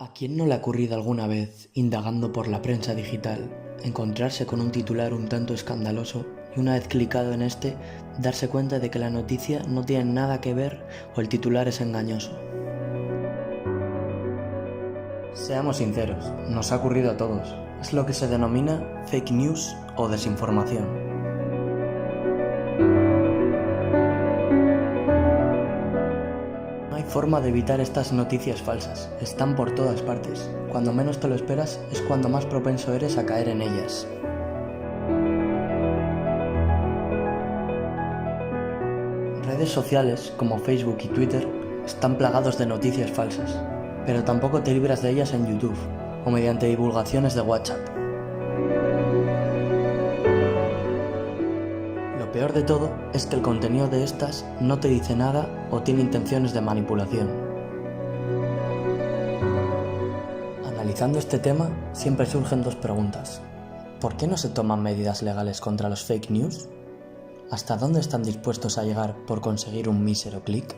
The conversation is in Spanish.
¿A quién no le ha ocurrido alguna vez, indagando por la prensa digital, encontrarse con un titular un tanto escandaloso y una vez clicado en este, darse cuenta de que la noticia no tiene nada que ver o el titular es engañoso? Seamos sinceros, nos ha ocurrido a todos. Es lo que se denomina fake news o desinformación. No hay forma de evitar estas noticias falsas, están por todas partes. Cuando menos te lo esperas es cuando más propenso eres a caer en ellas. Redes sociales como Facebook y Twitter están plagados de noticias falsas, pero tampoco te libras de ellas en YouTube o mediante divulgaciones de WhatsApp. Lo peor de todo es que el contenido de estas no te dice nada o tiene intenciones de manipulación. Analizando este tema, siempre surgen dos preguntas. ¿Por qué no se toman medidas legales contra los fake news? ¿Hasta dónde están dispuestos a llegar por conseguir un mísero clic?